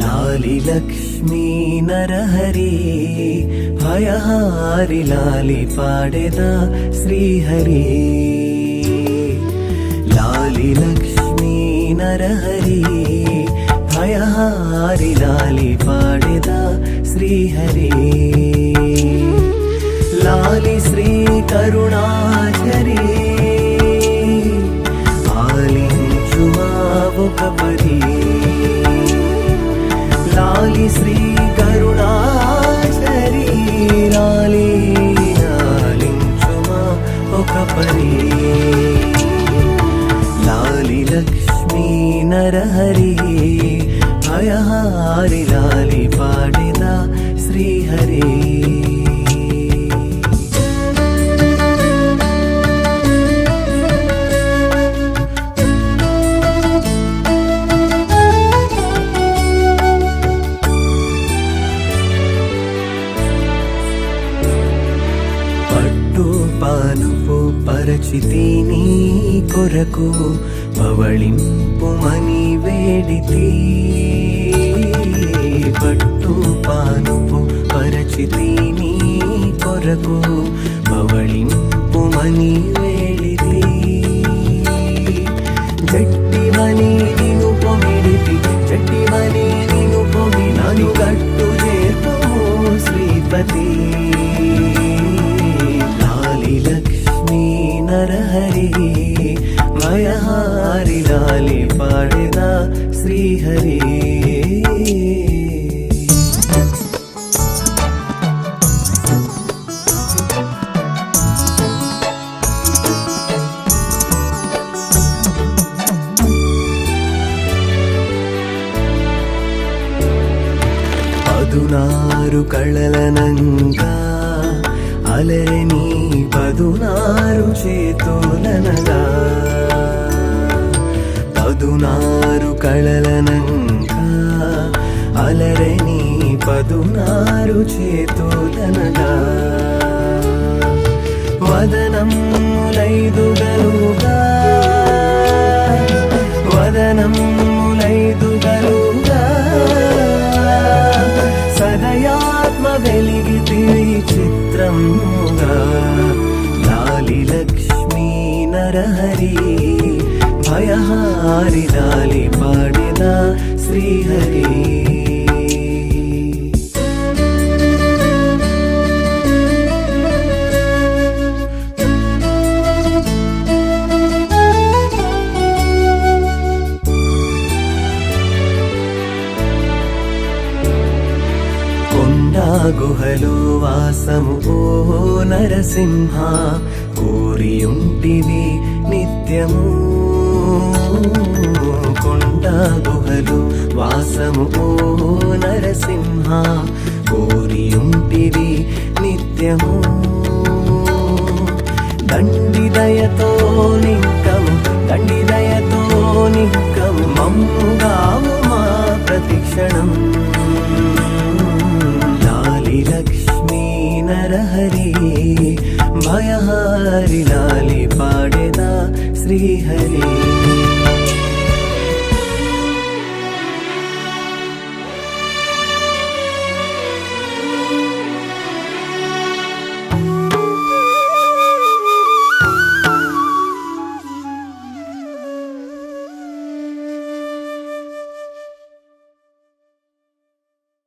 लाली लक्ष्मी नरहरि भयहारि लाली पाडेद श्रीहरि लाली लक्ष्मी नरहरि भयहारि लाली पाडेद श्रीहरि लाली श्री करुणाझरी आलिंचुमा वोकपरी लाली श्री करुणाझरी लाली आलिंचुमा वोकपरी लाली लक्ष्मी नरहरि भयहारि लाली पाडेद श्रीहरि పానుపు పరచితి నీ కొరకు పవళింపుమని వేడితి పట్టు పానుపు పరచితి నీ కొరకు పవళింపుమని వేడితి జట్టివని నిను పొగిడితి జట్టివని నిను పొగి నన్ను గట్టు చేర్పము శ్రీపతి लक्ष्मी नरहरि भयहारि लाली पाडेद श्रीहरि పదునారు కళలనంగా అలరని పదునారు చేతులనగా పదునారు కళలనంగా అలరని పదునారు చేతులనగా వదనములైదుగలుగా వదనములైదుగలుగా సదయాత్మ వెలిగితి చిత్రముగా లాలి లక్ష్మీ నరహరి భయహారి లాలి పాడెద శ్రీహరి గుహలో వాసము ఓ నరసింహ కోరియుంటివి నిత్యము కొండ గుహలో వాసము ఓ నరసింహ కోరియుంటివి నిత్యము దండిదయతో నింకము దండిదయతో నింకము మమ్ముగాము మా ప్రతిక్షణం लक्ष्मी नरहरि भयहारि लाली पाडेद श्रीहरि।